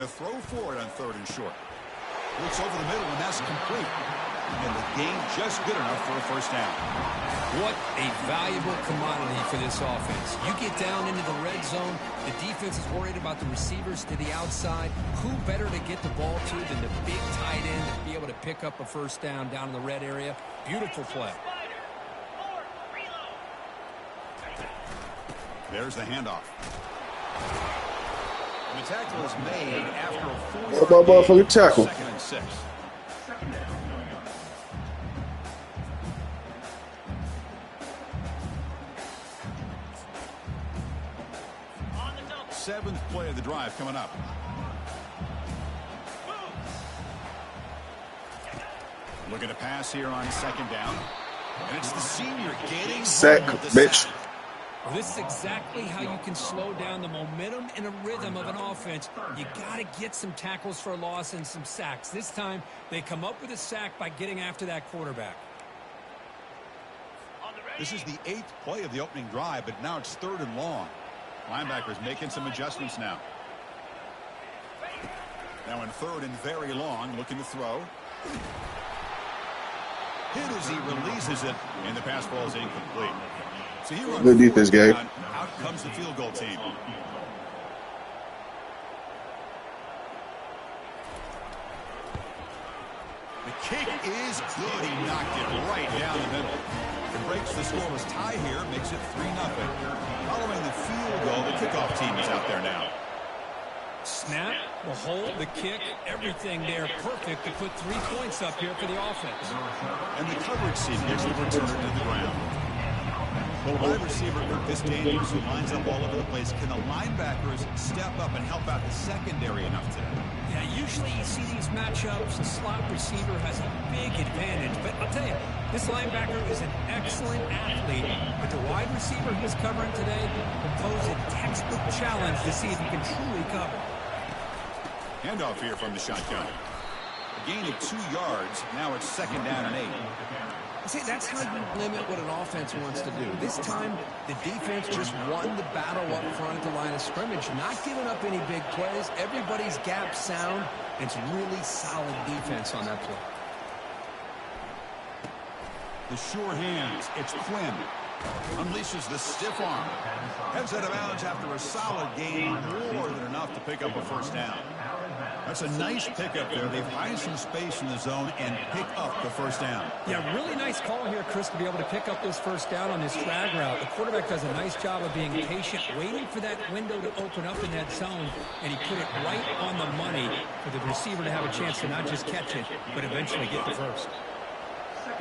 A throw for it on 3rd and short. Looks over the middle, and that's complete. And the game just good enough for a first down. What a valuable commodity for this offense. You get down into the red zone, the defense is worried about the receivers to the outside. Who better to get the ball to than the big tight end to be able to pick up a first down in the red area? Beautiful play. There's the handoff. And the tackle is made after a 4-yard tackle. 2nd and 6. Seventh play of the drive coming up. Looking to pass here on 2nd down. And it's the senior getting sack, bitch. Well, this is exactly how you can slow down the momentum and a rhythm of an offense. You got to get some tackles for a loss and some sacks. This time, they come up with a sack by getting after that quarterback. This is the 8th play of the opening drive, but now it's 3rd and long. Linebackers making some adjustments now. Now in 3rd and very long, looking to throw. Hit as he releases it, and the pass ball is incomplete. So he runs good defense, Gabe. Out comes the field goal team. The kick is good. He knocked it right down the middle. It breaks the scoreless tie here, makes it 3-0. Following the field goal, the kickoff team is out there now. Snap, the hold, the kick, everything there perfect to put 3 points up here for the offense. And the coverage team gets the return to the ground. Well, a wide receiver group this dangerous who lines up all over the place. Can the linebackers step up and help out the secondary enough today? Yeah, usually you see these matchups, the slot receiver has a big advantage. But I'll tell you, this linebacker is an excellent athlete. But the wide receiver he's covering today will pose a textbook challenge to see if he can truly cover. Handoff here from the shotgun. A gain of 2 yards. Now it's 2nd down and 8. See, that's how you limit what an offense wants to do. This time, the defense just won the battle up front at the line of scrimmage, not giving up any big plays. Everybody's gap sound. It's really solid defense on that play. The sure hands. It's Quinn. Unleashes the stiff arm. Heads out of bounds after a solid gain, more than enough to pick up a first down. That's a nice pickup there. They find some space in the zone and pick up the first down. Yeah, really nice call here, Chris, to be able to pick up this first down on this drag route. The quarterback does a nice job of being patient, waiting for that window to open up in that zone, and he put it right on the money for the receiver to have a chance to not just catch it, but eventually get the first.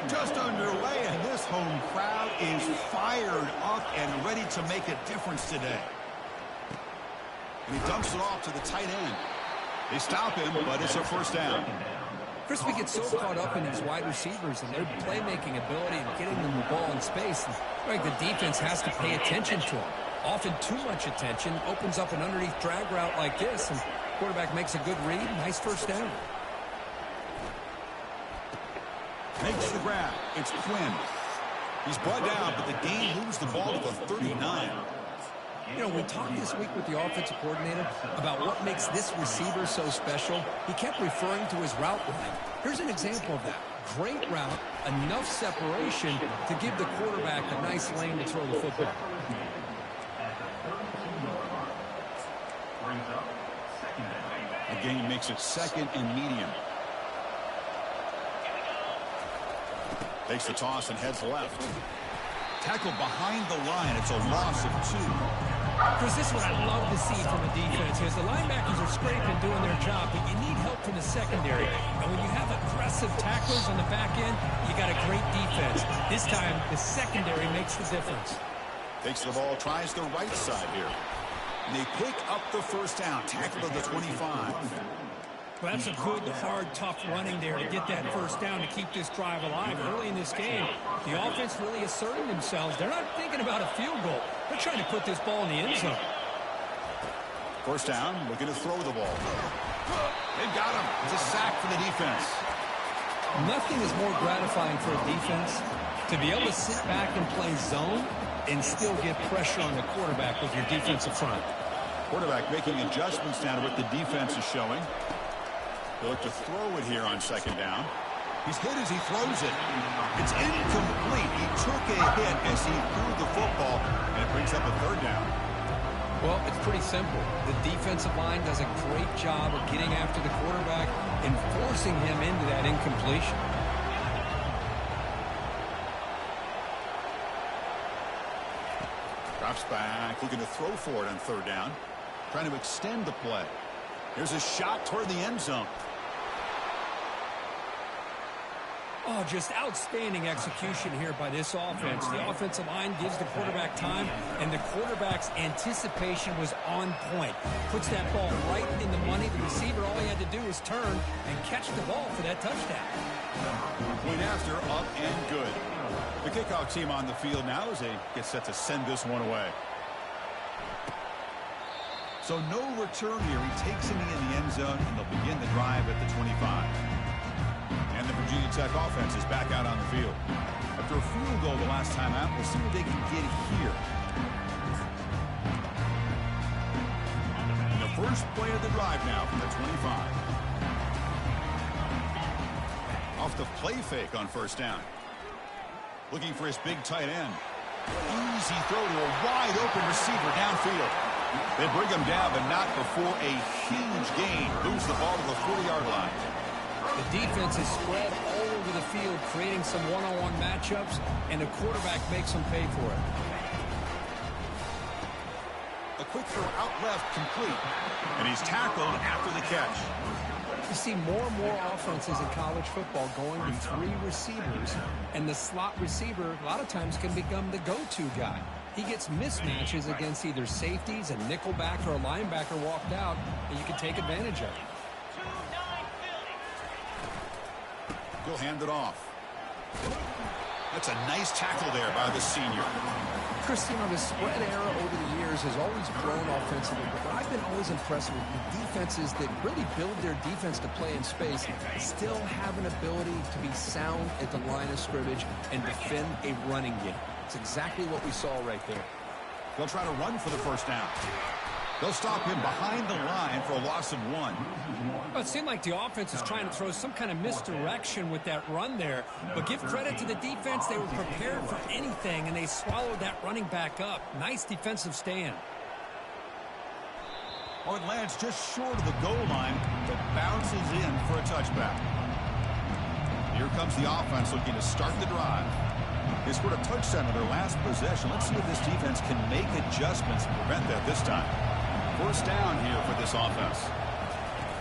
Just underway, and this home crowd is fired up and ready to make a difference today. And he dumps it off to the tight end. They stop him, but it's a first down. Chris, we get so caught up in these wide receivers and their playmaking ability and getting them the ball in space. Like the defense has to pay attention to them. Often too much attention opens up an underneath drag route like this, and quarterback makes a good read. Nice first down. Makes the grab. It's Quinn. He's brought down, but the game moves the ball to the 39. You know, we talked this week with the offensive coordinator about what makes this receiver so special. He kept referring to his route line. Here's an example of that. Great route, enough separation to give the quarterback a nice lane to throw the football. The game makes it 2nd and medium. Takes the toss and heads left. Tackled behind the line. It's a loss of 2. Chris, this is what I love to see from a defense is the linebackers are scraping, doing their job, but you need help from the secondary. And when you have aggressive tacklers on the back end, you got a great defense. This time, the secondary makes the difference. Takes the ball, tries the right side here. And they pick up the first down. Tackle to the 25. Well, that's a good, hard, tough running there to get that first down to keep this drive alive. Early in this game, the offense really asserting themselves. They're not thinking about a field goal. They're trying to put this ball in the end zone. First down, looking to throw the ball. They've got him. It's a sack for the defense. Nothing is more gratifying for a defense to be able to sit back and play zone and still get pressure on the quarterback with your defensive front. Quarterback making adjustments now to what the defense is showing. They'll look to throw it here on second down. He's hit as he throws it. It's incomplete. He took a hit as he threw the football, and it brings up a third down. Well, it's pretty simple. The defensive line does a great job of getting after the quarterback and forcing him into that incompletion. Drops back, looking to throw for it on third down. Trying to extend the play. Here's a shot toward the end zone. Oh, just outstanding execution here by this offense. The offensive line gives the quarterback time, and the quarterback's anticipation was on point. Puts that ball right in the money. The receiver, all he had to do was turn and catch the ball for that touchdown. Point after, up and good. The kickoff team on the field now as they get set to send this one away. So no return here. He takes it in the end zone, and they'll begin the drive at the 25. And the Virginia Tech offense is back out on the field. After a field goal the last time out, we'll see what they can get here. And the first play of the drive now from the 25. Off the play fake on first down. Looking for his big tight end. Easy throw to a wide open receiver downfield. They bring him down, but not before a huge gain. Moves the ball to the 40-yard line. The defense is spread all over the field, creating some one-on-one matchups, and the quarterback makes them pay for it. A quick throw out left, complete. And he's tackled after the catch. You see more and more offenses in college football going to three receivers, and the slot receiver a lot of times can become the go-to guy. He gets mismatches against either safeties, a nickelback, or a linebacker walked out, and you can take advantage of it. He'll hand it off. That's a nice tackle there by the senior. Christian, the spread era over the years has always grown offensively, but what I've been always impressed with the defenses that really build their defense to play in space still have an ability to be sound at the line of scrimmage and defend a running game. It's exactly what we saw right there. They'll try to run for the first down. They'll stop him behind the line for a loss of 1. Well, it seemed like the offense is trying to throw some kind of misdirection with that run there. But give credit to the defense. They were prepared for anything, and they swallowed that running back up. Nice defensive stand. Oh, it lands just short of the goal line, but bounces in for a touchback. Here comes the offense looking to start the drive. They scored a touchdown in their last possession. Let's see if this defense can make adjustments and prevent that this time. First down here for this offense.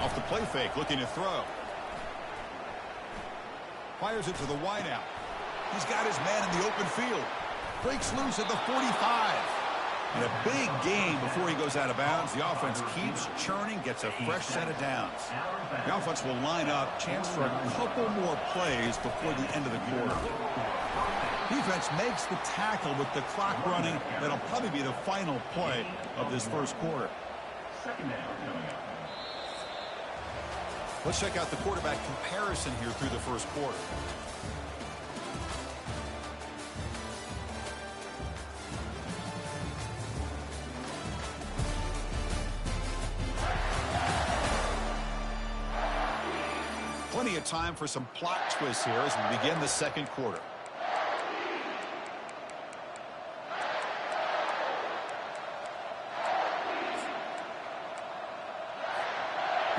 Off the play fake, looking to throw. Fires it to the wideout. He's got his man in the open field. Breaks loose at the 45. And a big gain before he goes out of bounds. The offense keeps churning, gets a fresh set of downs. The offense will line up, chance for a couple more plays before the end of the quarter. Defense makes the tackle with the clock running. That'll probably be the final play of this first quarter. Let's check out the quarterback comparison here through the first quarter. Plenty of time for some plot twists here as we begin the second quarter.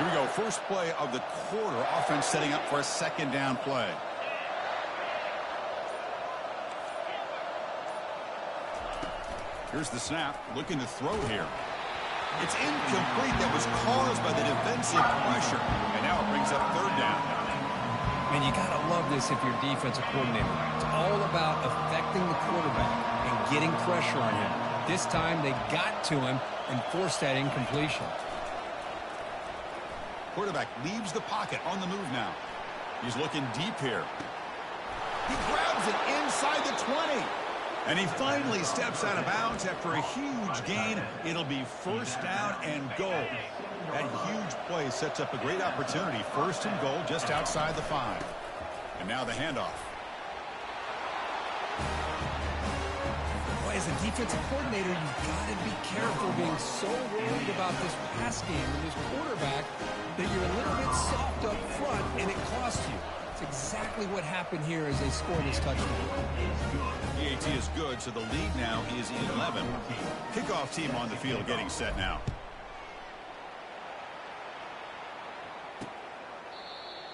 Here we go. First play of the quarter. Offense setting up for a second down play. Here's the snap. Looking to throw here. It's incomplete. That was caused by the defensive pressure. And now it brings up third down. Man, you got to love this if you're a defensive coordinator. It's all about affecting the quarterback and getting pressure on him. This time they got to him and forced that incompletion. Quarterback leaves the pocket on the move now. He's looking deep here. He grabs it inside the 20. And he finally steps out of bounds after a huge gain. It'll be first down and goal. That huge play sets up a great opportunity. First and goal just outside the 5. And now the handoff. Boy, As a defensive coordinator, you've got to be careful being so worried about this pass game and this quarterback that you're a little bit soft up front and it costs you. It's exactly what happened here as they scored this touchdown. The AT is good, so the lead now is 11. Kickoff team on the field getting set now.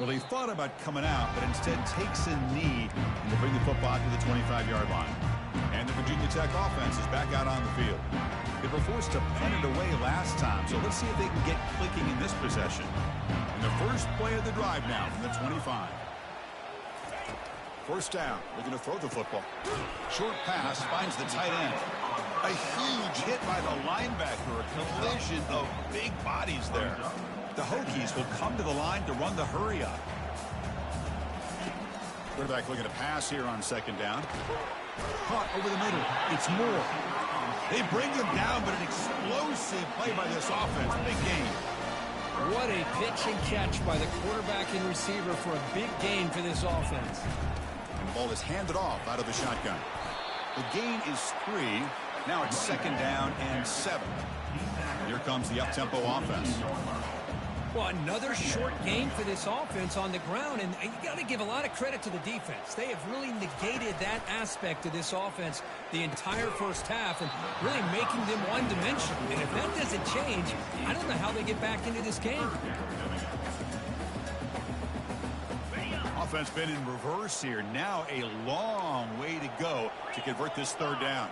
Well, he thought about coming out, but instead takes a knee and to bring the football to the 25-yard line. And the Virginia Tech offense is back out on the field. They were forced to punt it away last time, so let's see if they can get clicking in this possession. And the first play of the drive now from the 25. First down, looking to throw the football. Short pass finds the tight end. A huge hit by the linebacker, a collision of big bodies there. The Hokies will come to the line to run the hurry up. Quarterback looking to pass here on second down. Caught over the middle. It's Moore. They bring him down, but an explosive play by this offense. Big gain. What a pitch and catch by the quarterback and receiver for a big gain for this offense. And the ball is handed off out of the shotgun. The gain is 3. Now it's second down and 7. Here comes the up-tempo offense. Well, another short game for this offense on the ground, and you got to give a lot of credit to the defense. They have really negated that aspect of this offense the entire first half and really making them one-dimensional. And if that doesn't change, I don't know how they get back into this game. Offense been in reverse here. Now a long way to go to convert this third down.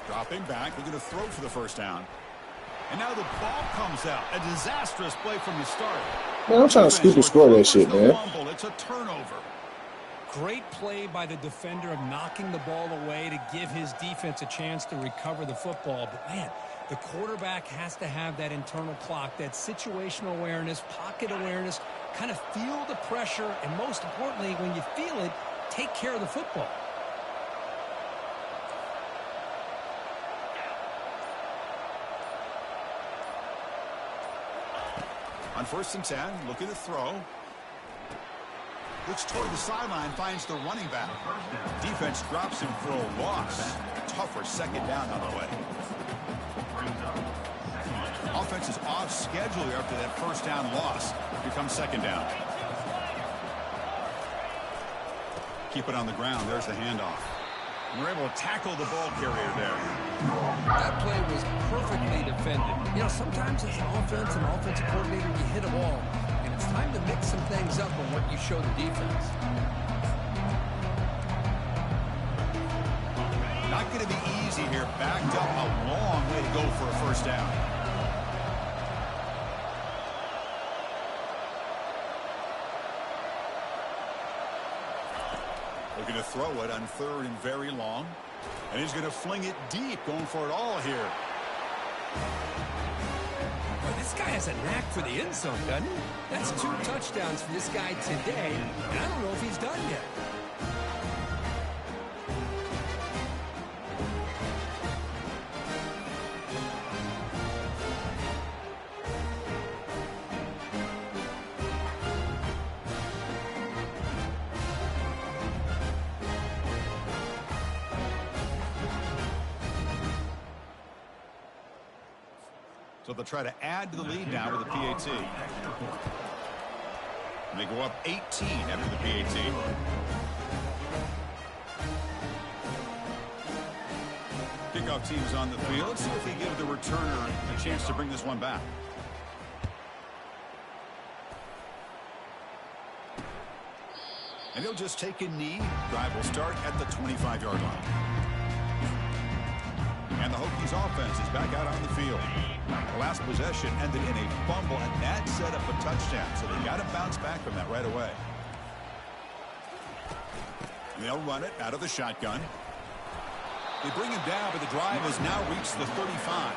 Dropping back, looking to throw for the first down. And now the ball comes out. A disastrous play from the start. Man, I'm trying to scoop and score that shit, man. It's a turnover. Great play by the defender of knocking the ball away to give his defense a chance to recover the football. But, man, the quarterback has to have that internal clock, that situational awareness, pocket awareness, kind of feel the pressure, and most importantly, when you feel it, take care of the football. On first and 10, looking to throw. Looks toward the sideline, finds the running back. Defense drops him for a loss. Tougher second down on the way. Offense is off schedule here after that first down loss. Here comes second down. Keep it on the ground. There's the handoff. And we're able to tackle the ball carrier there. That play was perfectly defended. You know, sometimes as an offensive coordinator, you hit a ball, and it's time to mix some things up on what you show the defense. Not going to be easy here. Backed up a long way to go for a first down. Looking to throw it on third and very long. And he's going to fling it deep, going for it all here. Well, this guy has a knack for the end zone, doesn't he? That's 2 touchdowns for this guy today, and I don't know if he's done yet. So they'll try to add to the lead now with the PAT. And they go up 18 after the PAT. Kickoff team's on the field. Let's see if they give the returner a chance to bring this one back. And he'll just take a knee. Drive will start at the 25-yard line. And the Hokies offense is back out on the field. The last possession ended in a fumble, and that set up a touchdown. So they got to bounce back from that right away. And they'll run it out of the shotgun. They bring him down, but the drive has now reached the 35.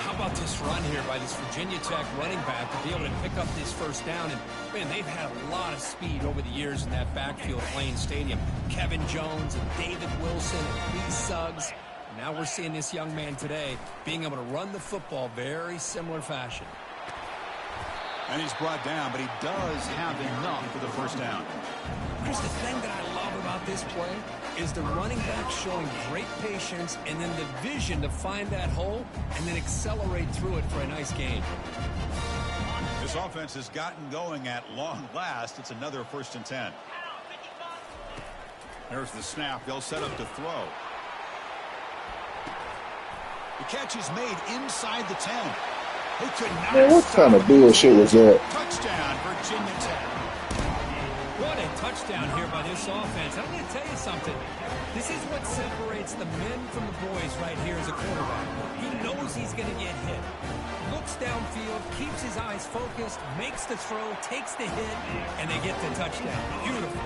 How about this run here by this Virginia Tech running back to be able to pick up this first down? And, man, they've had a lot of speed over the years in that backfield at Lane Stadium. Kevin Jones and David Wilson and Lee Suggs. Now we're seeing this young man today being able to run the football very similar fashion. And he's brought down, but he does have enough for the first down. Here's the thing that I love about this play is the running back showing great patience and then the vision to find that hole and then accelerate through it for a nice gain. This offense has gotten going at long last. It's another 1st and 10. There's the snap. They'll set up to throw. The catch is made inside the 10. They could not. Man, what kind of bullshit was that? Touchdown, Virginia Tech. What a touchdown here by this offense. I'm going to tell you something. This is what separates the men from the boys right here as a quarterback. He knows he's going to get hit. Looks downfield, keeps his eyes focused, makes the throw, takes the hit, and they get the touchdown. Beautiful.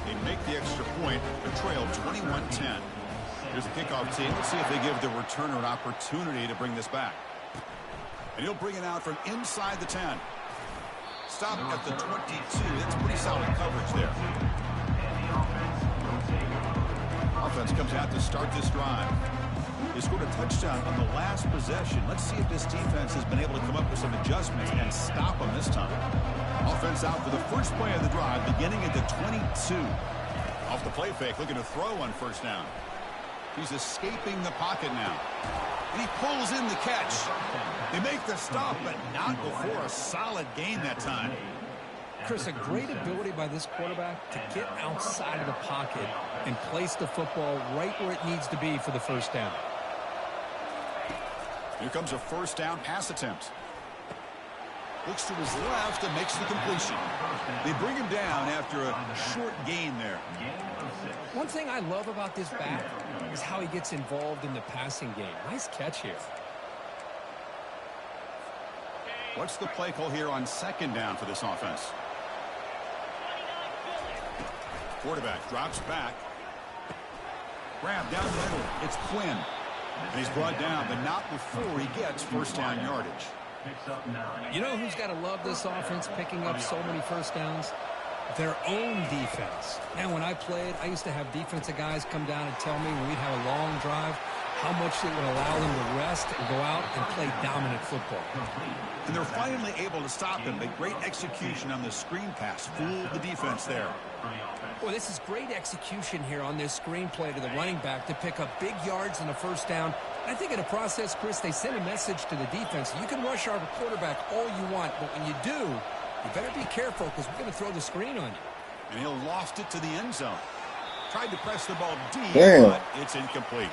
They make the extra point. The trail 21-10. Here's the kickoff team. Let's see if they give the returner an opportunity to bring this back. And he'll bring it out from inside the 10. Stop at the 22. That's pretty solid coverage there. Offense comes out to start this drive. They scored a touchdown on the last possession. Let's see if this defense has been able to come up with some adjustments and stop them this time. Offense out for the first play of the drive, beginning at the 22. Off the play fake, looking to throw on 1st down. He's escaping the pocket now. And he pulls in the catch. They make the stop, but not before a solid gain that time. Chris, a great ability by this quarterback to get outside of the pocket and place the football right where it needs to be for the 1st down. Here comes a 1st down pass attempt. Looks to his left and makes the completion. They bring him down after a short gain there. One thing I love about this back is how he gets involved in the passing game. Nice catch here. What's the play call here on 2nd down for this offense? Quarterback drops back. Grab down the middle. It's Quinn. And he's brought down, but not before he gets 1st down yardage. You know who's got to love this offense picking up so many 1st downs? Their own defense. And when I played, I used to have defensive guys come down and tell me when we'd have a long drive how much it would allow them to rest and go out and play dominant football. And they're finally able to stop him. A great execution on the screen pass. Fooled the defense there. Well, this is great execution here on this screen play to the running back to pick up big yards in the 1st down. I think in the process, Chris, they send a message to the defense. You can rush our quarterback all you want, but when you do, you better be careful because we're going to throw the screen on you. And he'll loft it to the end zone. Tried to press the ball deep, Damn. but it's incomplete.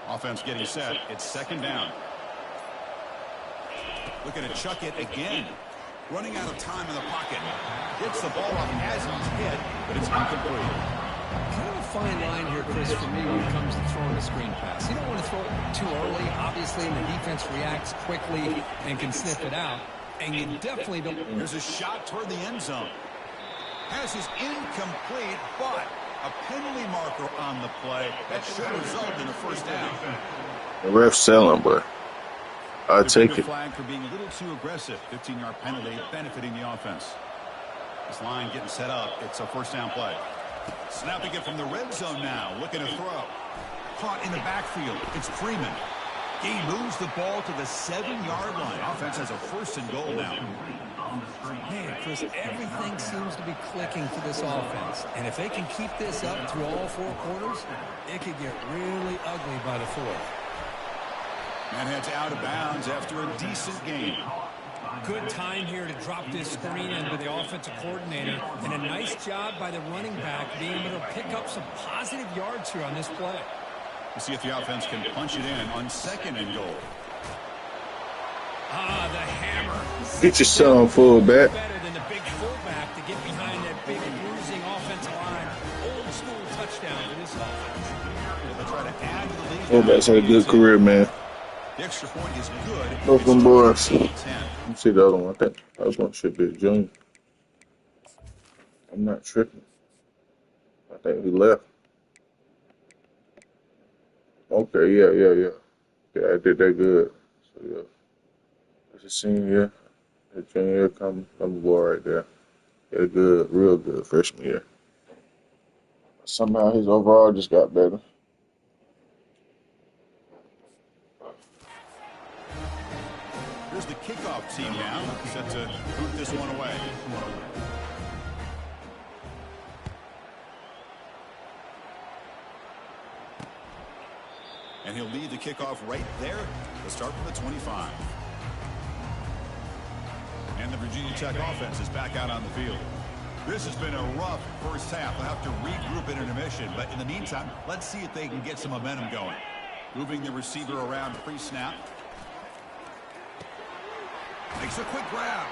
Offense getting set. It's 2nd down. Looking to chuck it again. Running out of time in the pocket. Gets the ball up as he's hit, but it's incomplete. Kind of a fine line here, Chris, for me when it comes to throwing a screen pass. You don't want to throw it too early, obviously, and the defense reacts quickly and can sniff it out. And you definitely don't. There's a shot toward the end zone. Pass is incomplete, but a penalty marker on the play that should result in a 1st down. The ref's selling, but I take it. Flag for being a little too aggressive. 15-yard penalty benefiting the offense. This line getting set up. It's a 1st down play. Snapping it from the red zone now. Looking to throw. Caught in the backfield. It's Freeman. He moves the ball to the 7-yard line. Offense has a 1st and goal now. Man, Chris, everything seems to be clicking for this offense. And if they can keep this up through all 4 quarters, it could get really ugly by the 4th. And heads out of bounds after a decent game. Good time here to drop this screen into the offensive coordinator. And a nice job by the running back being able to pick up some positive yards here on this play. We'll see if the offense can punch it in on 2nd and goal. Ah, the hammer. Get your son fullback. Better than the big fullback to get behind that big bruising offensive line. Old school touchdown for this offense. They'll try to add to the lead. Fullback's had a good career, man. The extra point is good. Both of them boys. Let me see the other one. I think the other one should be a junior. I'm not tripping. think he left. Okay, yeah. Yeah, I did that good. So yeah, that's a senior year. The junior year come aboard right there. Yeah, good, real good freshman year. Somehow his overall just got better. Here's the kickoff team now, set to boot this one away. And he'll lead the kickoff right there to start from the 25. And the Virginia Tech offense is back out on the field. This has been a rough first half. They'll have to regroup in intermission, but in the meantime, let's see if they can get some momentum going. Moving the receiver around pre-snap. Makes a quick grab.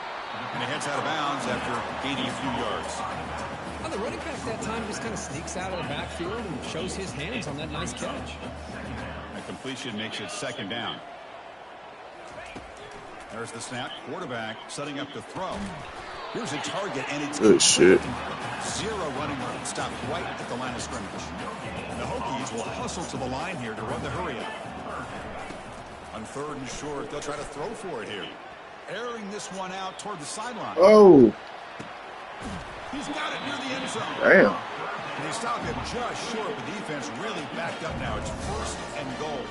And he heads out of bounds after gaining a few yards. Well, the running back that time just kind of sneaks out of the backfield and shows his hands on that nice catch. A completion makes it second down. There's the snap. Quarterback setting up the throw. Here's a target, and it's good shit. Zero running room. Stopped right at the line of scrimmage. The Hokies will hustle to the line here to run the hurry-up. On 3rd and short, they'll try to throw for it here. Airing this one out toward the sideline. Oh. He's got it near the end zone. Damn. And they stopped him just short. The defense really backed up now. It's 1st and goal.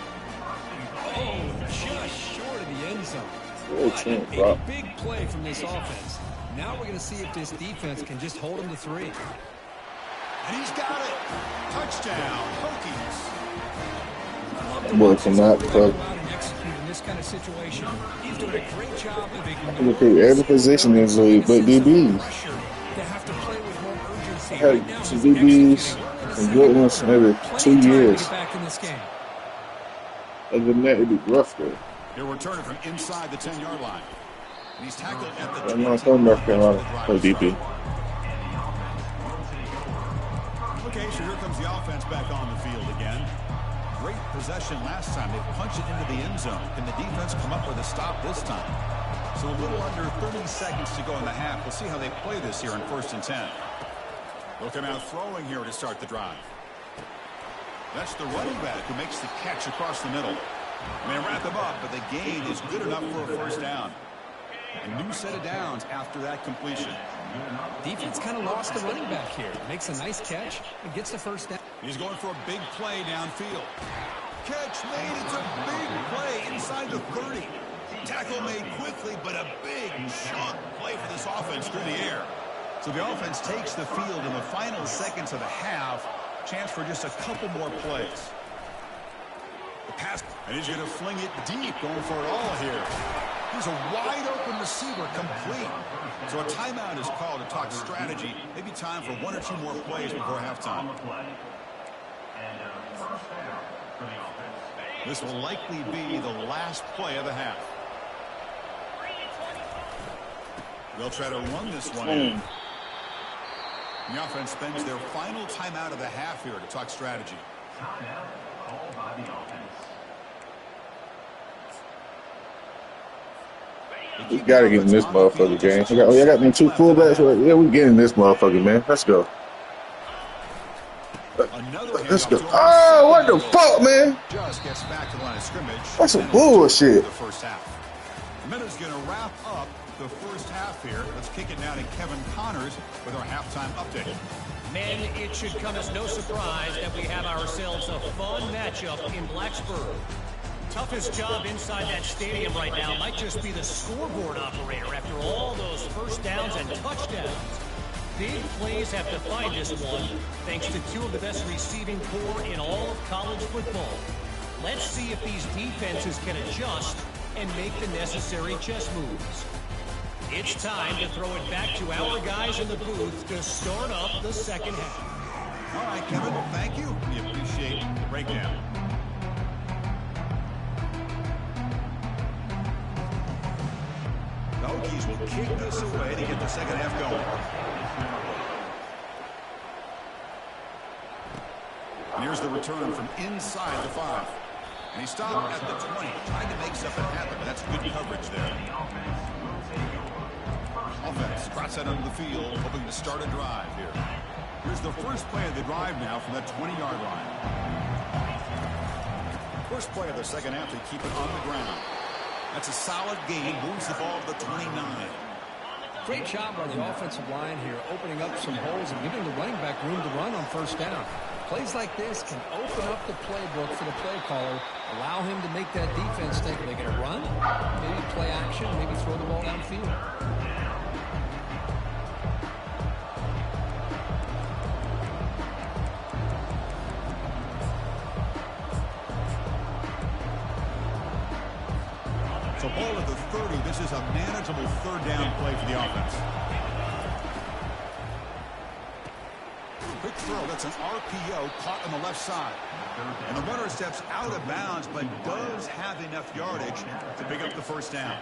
Oh, just short of the end zone. A big play from this offense. Now we're going to see if this defense can just hold him to 3. And he's got it. Touchdown, Hokies. Boy, cannot cover. In this kind of situation, he's doing a great job of Look at every position in the league, but DBs. They have to play with more urgency. I had some DBs and good ones every 2 years. Back in this game. Other than that, it'd be rough there. He'll return it from inside the 10-yard line. And he's tackled at the 20. I'm not from North Carolina. Play DB. Okay, so here comes the offense back on the field again. Great possession last time. They punched it into the end zone. Can the defense come up with a stop this time? So a little under 30 seconds to go in the half. We'll see how they play this here in 1st and 10. Looking out throwing here to start the drive. That's the running back who makes the catch across the middle. And they wrap him up, but the gain is good enough for a 1st down. A new set of downs after that completion. Defense kind of lost the running back here. Makes a nice catch and gets the 1st down. He's going for a big play downfield. Catch made. It's a big play inside the 30. Tackle made quickly, but a big chunk play for this offense through the air. So the offense takes the field in the final seconds of the half. Chance for just a couple more plays. The pass, and he's going to fling it deep, going for it all here. Here's a wide-open receiver, complete. So a timeout is called to talk strategy. Maybe time for 1 or 2 more plays before halftime. This will likely be the last play of the half. They'll try to run this one in. The offense spends their final timeout of the half here to talk strategy. Timeout called by the offense. We gotta get in this motherfucker game. I got them 2 fullbacks. Yeah, we getting this motherfucker, man. Let's go. Let's go. Oh, what the fuck, man? Just gets back to the line of scrimmage. That's some bullshit. The first half. Minuta's going to wrap up the first half here. Let's kick it now to Kevin Connors with our halftime update. Men, it should come as no surprise that we have ourselves a fun matchup in Blacksburg. Toughest job inside that stadium right now might just be the scoreboard operator after all those 1st downs and touchdowns. Big plays have defined this one, thanks to 2 of the best receiving corps in all of college football. Let's see if these defenses can adjust and make the necessary chess moves. It's time to throw it back to our guys in the booth to start up the second half. All right, Kevin, thank you. We appreciate the breakdown. The Hokies will kick this away to get the second half going. And here's the return from inside the 5. And he stopped at the 20, trying to make something happen, but that's good coverage there. Offense trots out onto the field, hoping to start a drive here. Here's the first play of the drive now from that 20-yard line. First play of the second half, they keep it on the ground. That's a solid gain. Moves the ball to the 29. Great job by the offensive line here, opening up some holes and giving the running back room to run on first down. Plays like this can open up the playbook for the play caller, allow him to make that defense think, are they going to run? Maybe play action, maybe throw the ball downfield. So ball at the 30. This is a manageable third down play for the offense. Quick throw. That's an RPO caught on the left side. And the runner steps out of bounds, but does have enough yardage to pick up the first down.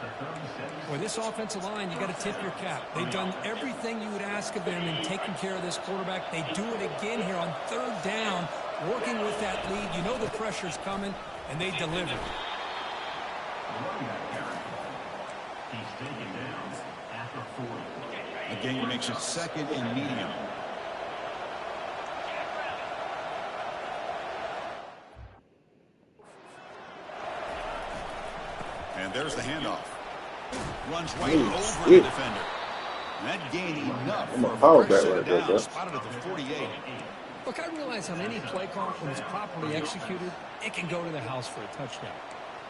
With this offensive line, you got to tip your cap. They've done everything you would ask of them in taking care of this quarterback. They do it again here on third down, working with that lead. You know the pressure's coming, and they deliver. The game makes it second and medium. And there's the handoff. Runs right over the defender. And that gained enough for a first set down, spotted at the 48. Look, I realize on any play call, when it's properly executed, it can go to the house for a touchdown.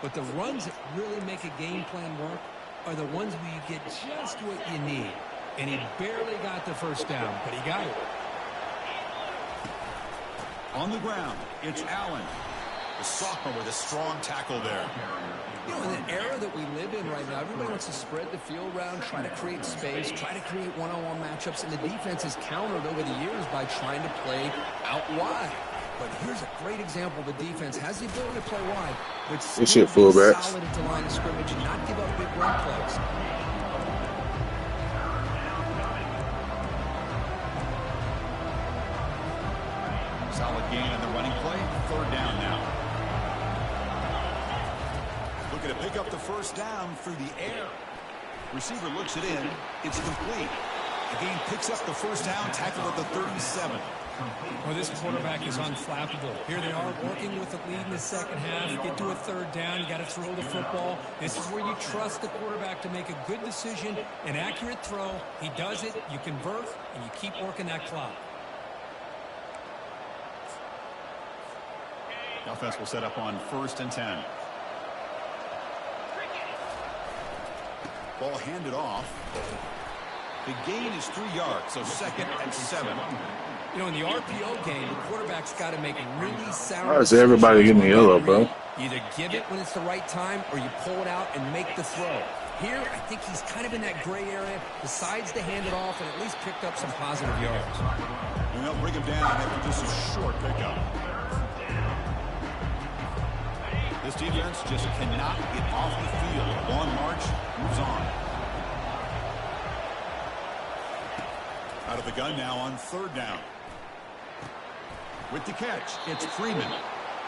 But the runs that really make a game plan work are the ones where you get just what you need. And he barely got the first down, but he got it. On the ground, it's Allen. The sophomore with a strong tackle there. You know, in the era that we live in right now, everybody wants to spread the field around, try to create space, try to create one-on-one matchups, and the defense has countered over the years by trying to play out wide. But here's a great example. The defense has the ability to play wide, but still be solid at the line of scrimmage and not give up big run plays. Solid gain on the running play. Third down now. Looking to pick up the first down through the air. Receiver looks it in. It's complete. The game picks up the first down, tackled at the 37. Well, this quarterback is unflappable. Here they are working with the lead in the second half. Get to a third down. You got to throw the football. This is where you trust the quarterback to make a good decision, an accurate throw. He does it. You convert, and you keep working that clock. The offense will set up on 1st and 10. Ball handed off. The gain is 3 yards, so 2nd and 7. You know, in the RPO game, the quarterback's got to make really sound. Why is everybody getting the yellow, bro? Either give it when it's the right time, or you pull it out and make the throw. Here, I think he's kind of in that gray area, decides to hand it off, and at least picked up some positive yards. And they'll bring him down after just a short pickup. This defense just cannot get off the field. Long march, moves on. Out of the gun now on 3rd down. With the catch, it's Freeman.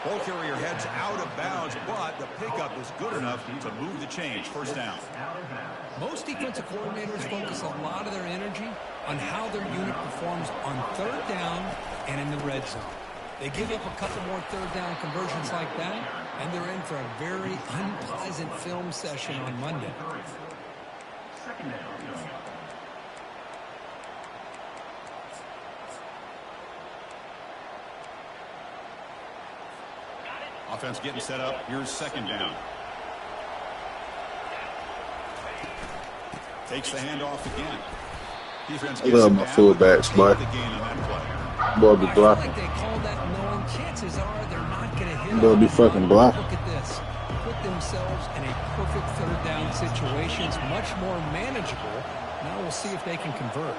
Ball carrier heads out of bounds, but the pickup is good enough to move the change. First down. Most defensive coordinators focus a lot of their energy on how their unit performs on 3rd down and in the red zone. They give up a couple more 3rd down conversions like that, and they're in for a very unpleasant film session on Monday. Offense getting set up. Here's 2nd down. Takes the handoff again. Defense gets love my fullbacks, boy. Boy, be blocking. They call that knowing chances are they're not going to hit. They'll be fucking blocking. Look at this. Put themselves in a perfect 3rd down situation. It's much more manageable. Now we'll see if they can convert.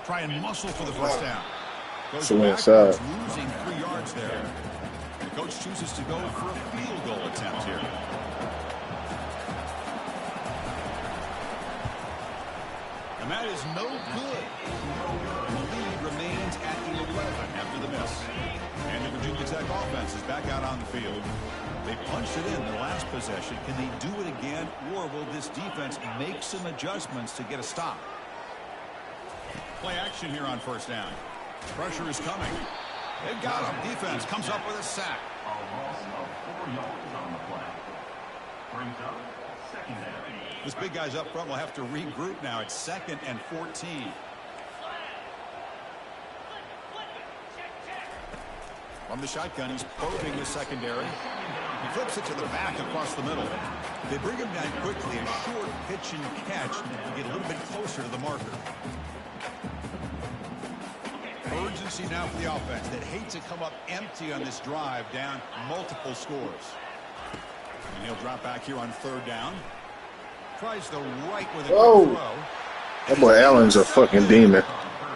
Try and muscle for the first down. Goes So back, inside. losing 3 yards there. The coach chooses to go for a field goal attempt here. And that is no good. And the lead remains at 11 after the miss. And the Virginia Tech offense is back out on the field. They punched it in the last possession. Can they do it again, or will this defense make some adjustments to get a stop? Play action here on first down. Pressure is coming. They've got him. Defense comes up with a sack. A loss of 4 yards on the play. Brings up secondary. This big guy's up front will have to regroup now. It's 2nd and 14. From the shotgun, he's probing the secondary. He flips it to the back across the middle. They bring him down quickly, a short pitch and catch to get a little bit closer to the marker. Urgency now for the offense that hates to come up empty on this drive, down multiple scores. And he'll drop back here on 3rd down. Tries the right with a good throw. That boy Allen's a fucking demon.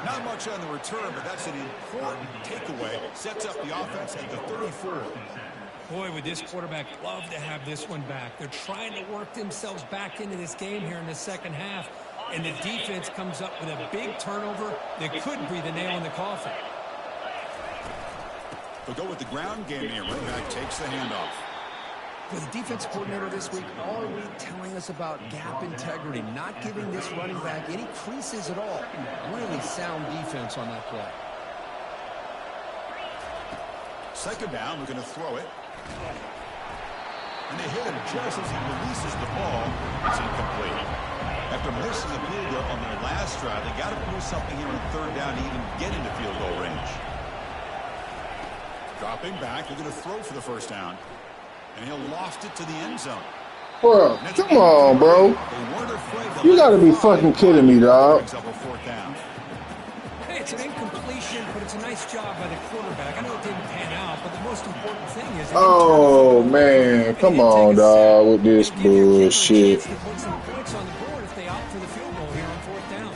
Not much on the return, but that's an important takeaway. Sets up the offense at the 34. Boy, would this quarterback love to have this one back. They're trying to work themselves back into this game here in the second half, and the defense comes up with a big turnover that could be the nail in the coffin. They'll go with the ground game here. Running back takes the handoff. For the defense coordinator this week, all week telling us about gap integrity, not giving this running back any creases at all. Really sound defense on that play. 2nd down, we're going to throw it. And they hit him just as he releases the ball. It's incomplete. After missing a field goal on their last drive, they got to do something here on 3rd down to even get into field goal range. Dropping back, they're going to throw for the 1st down. And he'll loft it to the end zone. Bro, come on, bro. You gotta be fucking kidding me, dog. Hey, it's an incompletion, but it's a nice job by the quarterback. I know it didn't pan out, but the most important thing is... Oh, man. Come on, dog, with this bullshit. Put some points on the board if they opt for the field goal here on 4th down.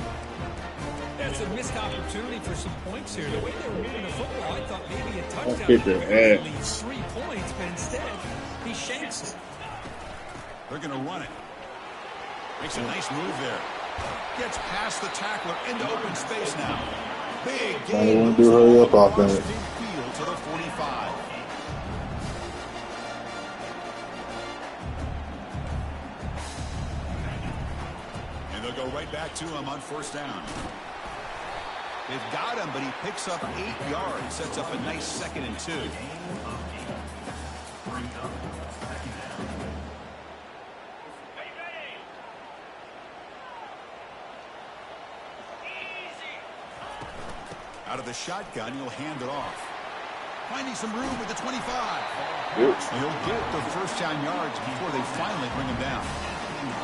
That's a missed opportunity for some points here. The way they were moving the football, I thought maybe a touchdown would at least 3 points, but instead... he shanks it. They're going to run it. Makes a nice move there. Gets past the tackler into open space now. Big game. Do hurry up offense. Field to the 45. And they'll go right back to him on 1st down. They've got him, but he picks up 8 yards. Sets up a nice 2nd and 2. Out of the shotgun, he'll hand it off. Finding some room with the 25. He'll get the 1st down yards before they finally bring him down.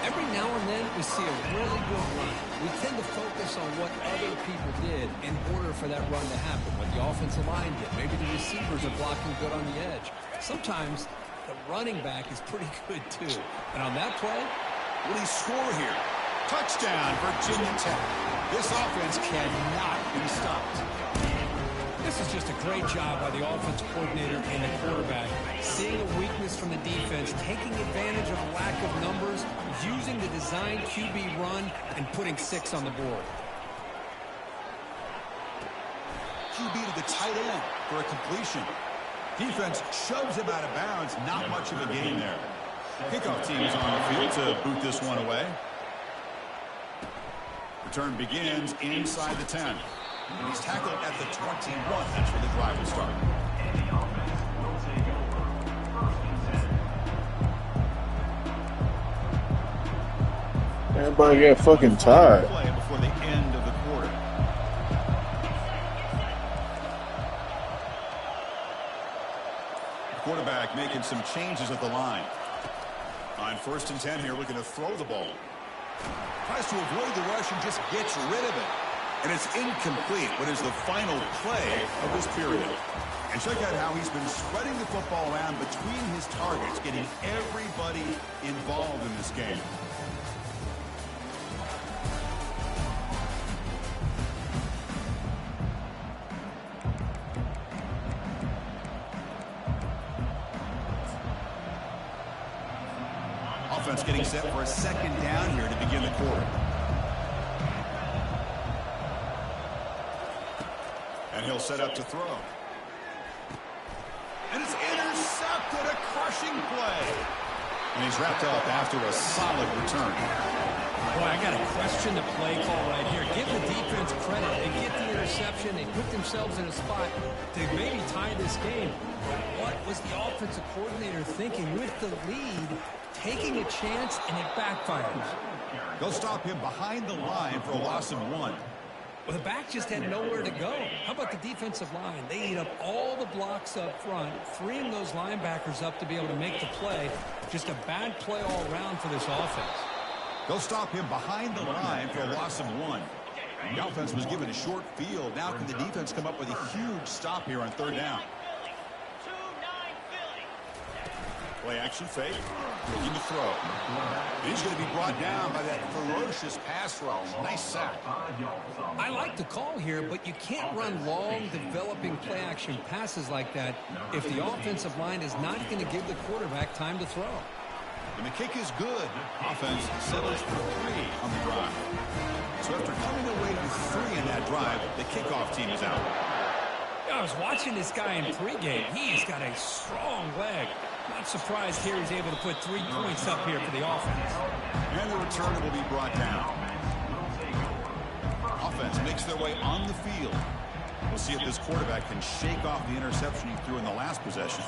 Every now and then we see a really good run. We tend to focus on what other people did in order for that run to happen. What the offensive line did. Maybe the receivers are blocking good on the edge. Sometimes the running back is pretty good too. And on that play, will he score here? Touchdown, Virginia Tech. This offense cannot be stopped. This is just a great job by the offense coordinator and the quarterback. Seeing a weakness from the defense, taking advantage of lack of numbers, using the design QB run, and putting 6 on the board. QB to the tight end for a completion. Defense shoves him out of bounds. Not much of a gain there. Kickoff team is on the field to boot this one away. Return begins inside the 10. He's tackled at the 21. That's where the drive will start. Everybody getting fucking tired. Play before the end of the quarter. The quarterback making some changes at the line. On 1st and 10 here, looking to throw the ball. Tries to avoid the rush and just gets rid of it. And it's incomplete, what is the final play of this period. And check out how he's been spreading the football around between his targets, getting everybody involved in this game. Offense getting set for a 2nd down here to begin the quarter. And he'll set up to throw. And it's intercepted, a crushing play. And he's wrapped up after a solid return. Boy, I got to question the play call right here. Give the defense credit. They get the interception. They put themselves in a spot to maybe tie this game. But what was the offensive coordinator thinking with the lead, taking a chance, and it backfires? They'll stop him behind the line for a loss of 1. Well, the back just had nowhere to go. How about the defensive line? They eat up all the blocks up front, freeing those linebackers up to be able to make the play. Just a bad play all around for this offense. They'll stop him behind the line for a loss of 1. The offense was given a short field. Now can the defense come up with a huge stop here on 3rd down? Play action fake. Looking to throw. He's going to be brought down by that ferocious pass rush. Nice sack. I like the call here, but you can't run long, developing play action passes like that if the offensive line is not going to give the quarterback time to throw. And the kick is good. Offense settles for 3 on the drive. So after coming away with 3 in that drive, the kickoff team is out. I was watching this guy in pregame. He's got a strong leg. Not surprised here he's able to put 3 points up here for the offense. And the returner will be brought down. Offense makes their way on the field. We'll see if this quarterback can shake off the interception he threw in the last possession.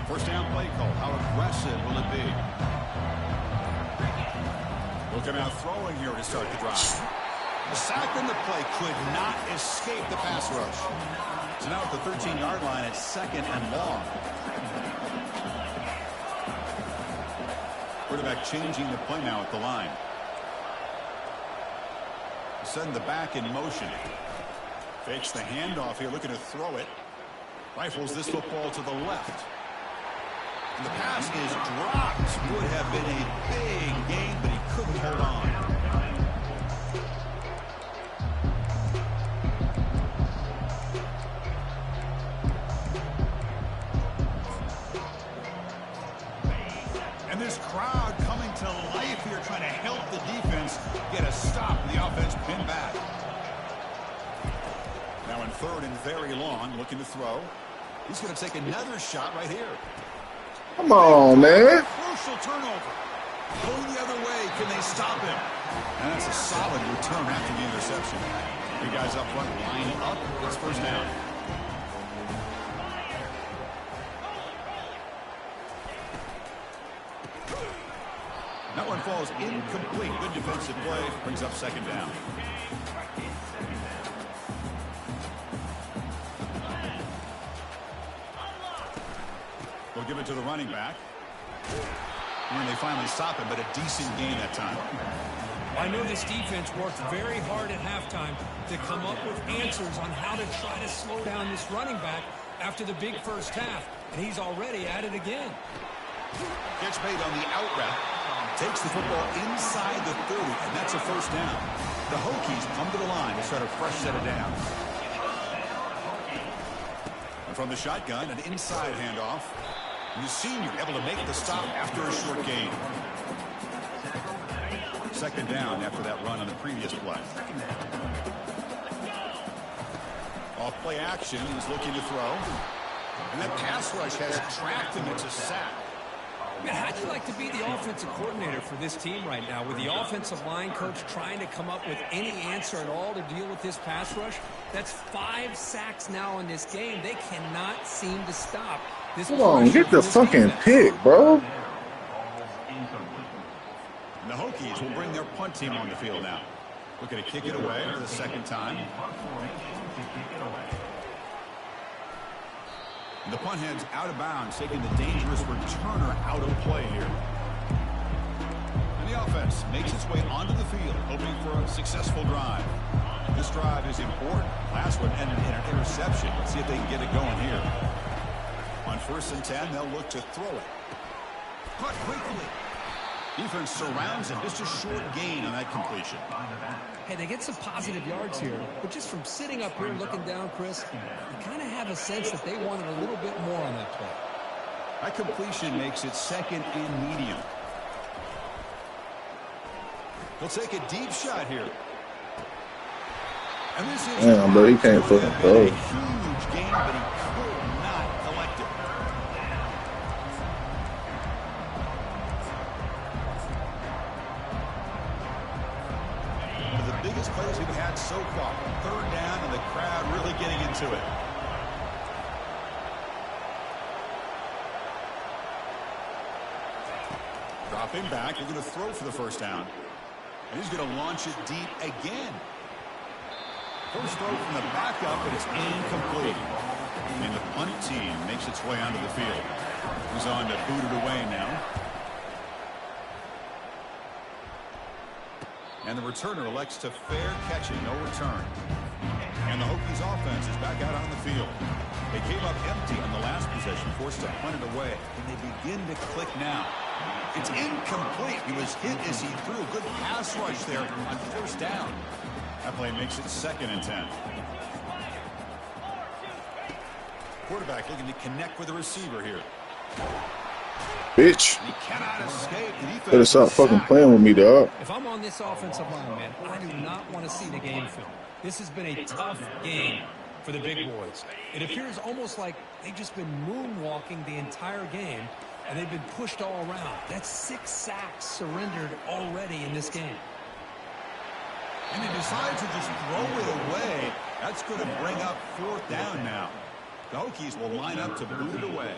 First down play call. How aggressive will it be? Looking out throwing here to start the drive. The sack on the play could not escape the pass rush. So now at the 13-yard line, it's 2nd and long. Quarterback changing the play now at the line. Send the back in motion. Fakes the handoff here, looking to throw it. Rifles this football to the left. And the pass is dropped. Would have been a big gain, but he couldn't hold on. And this crowd coming to life here, trying to help the defense get a stop. The offense pinned back. Now in 3rd and very long, looking to throw. He's going to take another shot right here. Come on, man. Crucial turnover. Going the other way. Can they stop him? And that's a solid return after the interception. The guys up front line up. It's 1st down. That one falls incomplete. Good defensive play. Brings up 2nd down. They'll give it to the running back. And they finally stop him, but a decent gain that time. I know this defense worked very hard at halftime to come up with answers on how to try to slow down this running back after the big first half. And he's already at it again. Catch made on the out route. Takes the football inside the 30, and that's a 1st down. The Hokies come to the line to start a fresh set of downs. And from the shotgun, an inside handoff. And the senior able to make the stop after a short gain. 2nd down after that run on the previous play. Off play action, he's looking to throw. And that pass rush has tracked him. It's a sack. Man, how'd you like to be the offensive coordinator for this team right now with the offensive line coach trying to come up with any answer at all to deal with this pass rush? That's 5 sacks now in this game. They cannot seem to stop this. Come on, get the fucking pick, bro. And the Hokies will bring their punt team on the field now. Looking to kick it away for the 2nd time. And the punt head's out of bounds, taking the dangerous returner out of play here. And the offense makes its way onto the field, hoping for a successful drive. This drive is important. Last one ended in an interception. Let's see if they can get it going here. On 1st and 10, they'll look to throw it. Caught quickly. Defense surrounds him. Just a short gain on that completion. Hey, they get some positive yards here, but just from sitting up here and looking down, Chris, you kind of have a sense that they wanted a little bit more on that play. That completion makes it 2nd and medium. He'll take a deep shot here. And this is Damn, but he can't fucking throw. A huge game, but he could not collect it. as we've had so far. Third down and the crowd really getting into it. Dropping back, they're going to throw for the first down. And he's going to launch it deep again. First throw from the backup, and it's incomplete. And the punt team makes its way onto the field. He's on to boot it away now. And the returner elects to fair catch it, no return. And the Hokies offense is back out on the field. They came up empty on the last possession, forced to punt it away. And they begin to click now. It's incomplete. He was hit as he threw a good pass rush there on first down. That play makes it 2nd and 10. Quarterback looking to connect with the receiver here. Bitch. He cannot escape. Better stop fucking playing with me, dog. If I'm on this offensive line, man, I do not want to see the game film. This has been a tough game for the big boys. It appears almost like they've just been moonwalking the entire game, and they've been pushed all around. That's 6 sacks surrendered already in this game. And he decides to just throw it away. That's going to bring up 4th down now. The Hokies will line up to boot it away.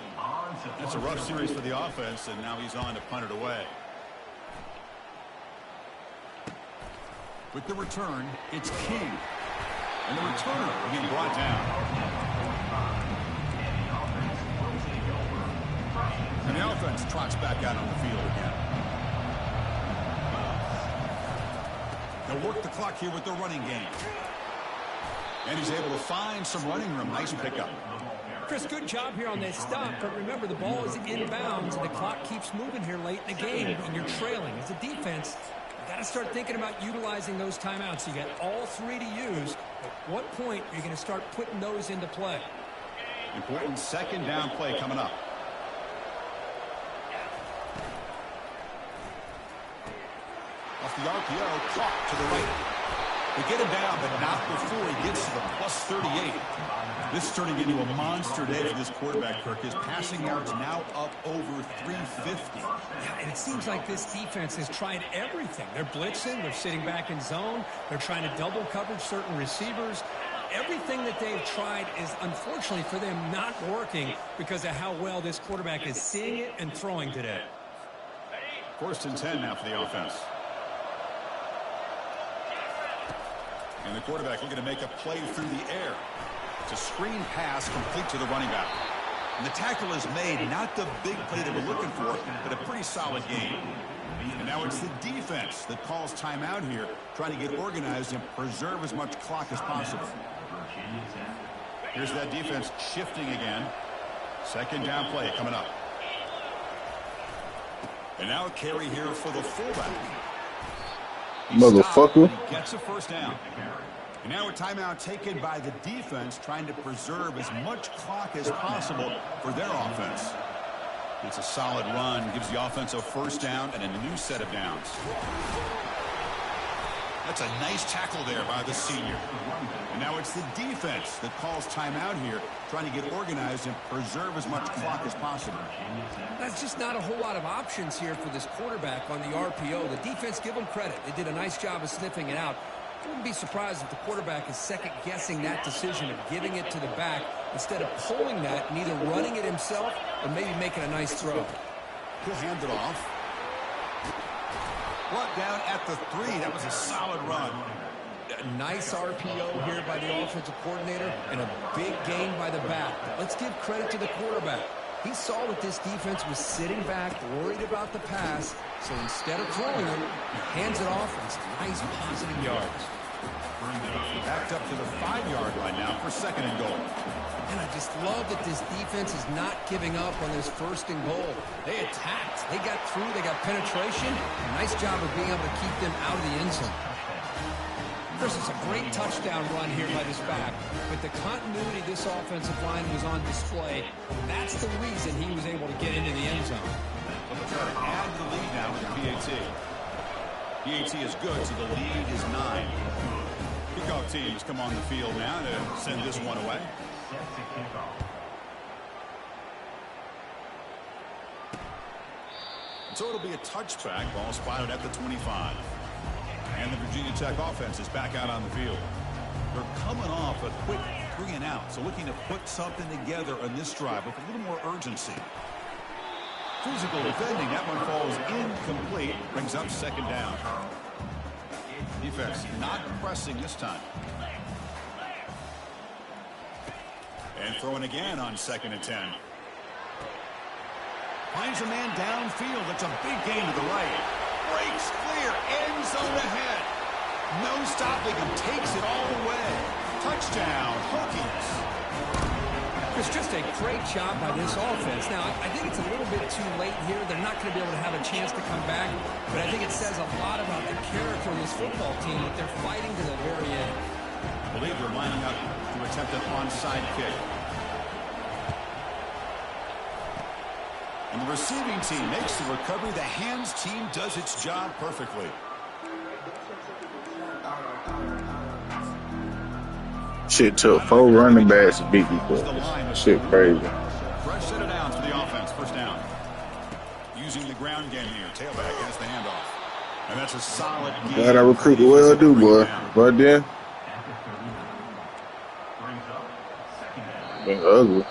That's a rough series for the offense, and now he's on to punt it away. With the return, it's King. And the returner being brought down. And the offense trots back out on the field again. They'll work the clock here with the running game. And he's able to find some running room. Nice pickup. Chris, good job here on that stop, but remember the ball is inbounds and the clock keeps moving here late in the game and you're trailing. As a defense, you got to start thinking about utilizing those timeouts. You got all 3 to use. At what point are you going to start putting those into play? Important 2nd down play coming up. Off the RPO, caught to the right. They get him down, but not before he gets to the plus 38. This is turning into a monster day for this quarterback, Kirk. His passing yards now up over 350. Yeah, and it seems like this defense has tried everything. They're blitzing. They're sitting back in zone. They're trying to double coverage certain receivers. Everything that they've tried is, unfortunately for them, not working because of how well this quarterback is seeing it and throwing today. 1st and 10 now for the offense. And the quarterback looking to make a play through the air. It's a screen pass complete to the running back. And the tackle is made, not the big play that we're looking for, but a pretty solid game. And now it's the defense that calls timeout here, trying to get organized and preserve as much clock as possible. Here's that defense shifting again. 2nd down play coming up. And now a carry here for the fullback. Motherfucker. He gets a 1st down. And now a timeout taken by the defense, trying to preserve as much clock as possible for their offense. It's a solid run, gives the offense a 1st down and a new set of downs. That's a nice tackle there by the senior. And now it's the defense that calls timeout here, trying to get organized and preserve as much clock as possible. That's just not a whole lot of options here for this quarterback on the RPO. The defense, give them credit. They did a nice job of sniffing it out. I wouldn't be surprised if the quarterback is second-guessing that decision of giving it to the back instead of pulling that and either running it himself or maybe making a nice throw. He'll hand it off. Brought down at the 3. That was a solid run. A nice RPO here by the offensive coordinator and a big gain by the back. Let's give credit to the quarterback. He saw that this defense was sitting back, worried about the pass, so instead of throwing it, he hands it off and some nice positive yards. Backed up to the 5-yard line now for 2nd and goal. And I just love that this defense is not giving up on this 1st and goal. They attacked. They got through. They got penetration. A nice job of being able to keep them out of the end zone. Chris, it's a great touchdown run here by this back. With the continuity this offensive line was on display, that's the reason he was able to get into the end zone. Well, they'll try to add the lead now with the PAT. PAT is good, so the lead is 9. Kickoff teams come on the field now to send this one away. So it'll be a touchback. Ball spotted at the 25. And the Virginia Tech offense is back out on the field. They're coming off a quick 3-and-out, so looking to put something together on this drive with a little more urgency. Physical defending, that one falls incomplete, brings up second down. Defense not pressing this time. And throwing again on 2nd and 10. Finds a man downfield. That's a big gain to the right. Breaks clear, end zone ahead. No stopping him, takes it all the way. Touchdown, Hokies. It's just a great job by this offense. Now, I think it's a little bit too late here. They're not going to be able to have a chance to come back, but I think it says a lot about the character of this football team that they're fighting to the very end. I believe they're lining up to attempt an onside kick. And the receiving team makes the recovery. The hands team does its job perfectly. Shit took 4 running backs to beat people. Shit crazy. Fresh set of downs for the offense. First down. Using the ground game here. Tailback has the handoff. And that's a solid game. Glad I recruited well, do boy. But then, been ugly.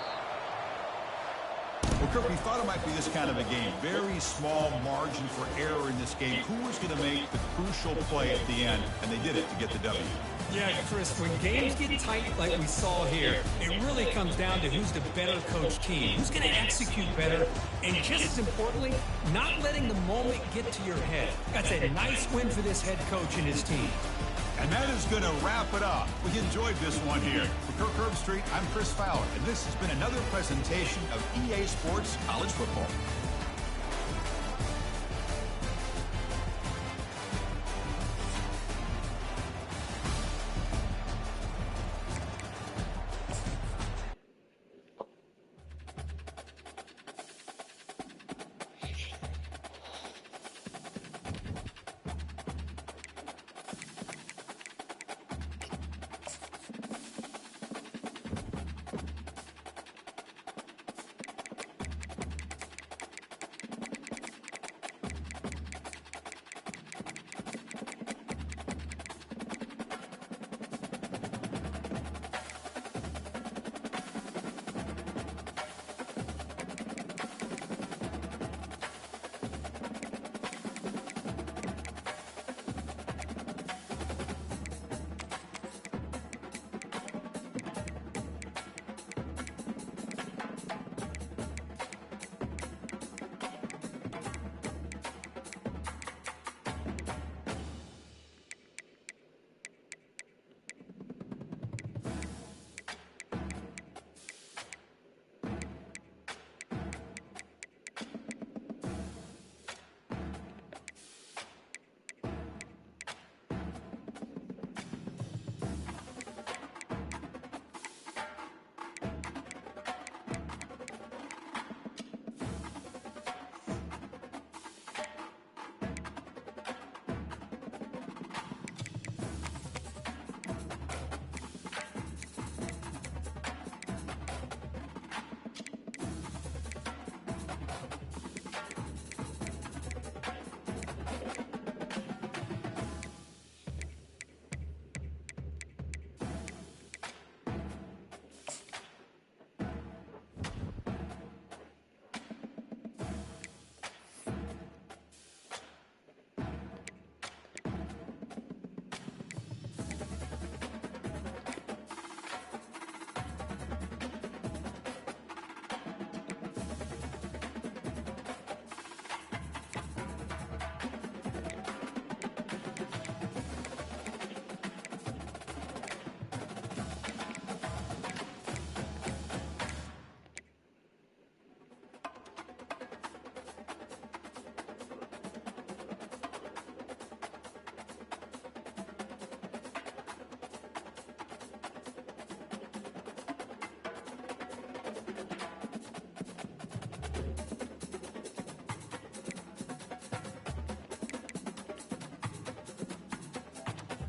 Well, Kirk, we thought it might be this kind of a game. Very small margin for error in this game. Who was going to make the crucial play at the end? And they did it to get the W. Yeah, Chris, when games get tight like we saw here, it really comes down to who's the better coach team, who's going to execute better, and just as importantly, not letting the moment get to your head. That's a nice win for this head coach and his team. And that is going to wrap it up. We enjoyed this one here. For Kirk Herbstreit, I'm Chris Fowler, and this has been another presentation of EA Sports College Football.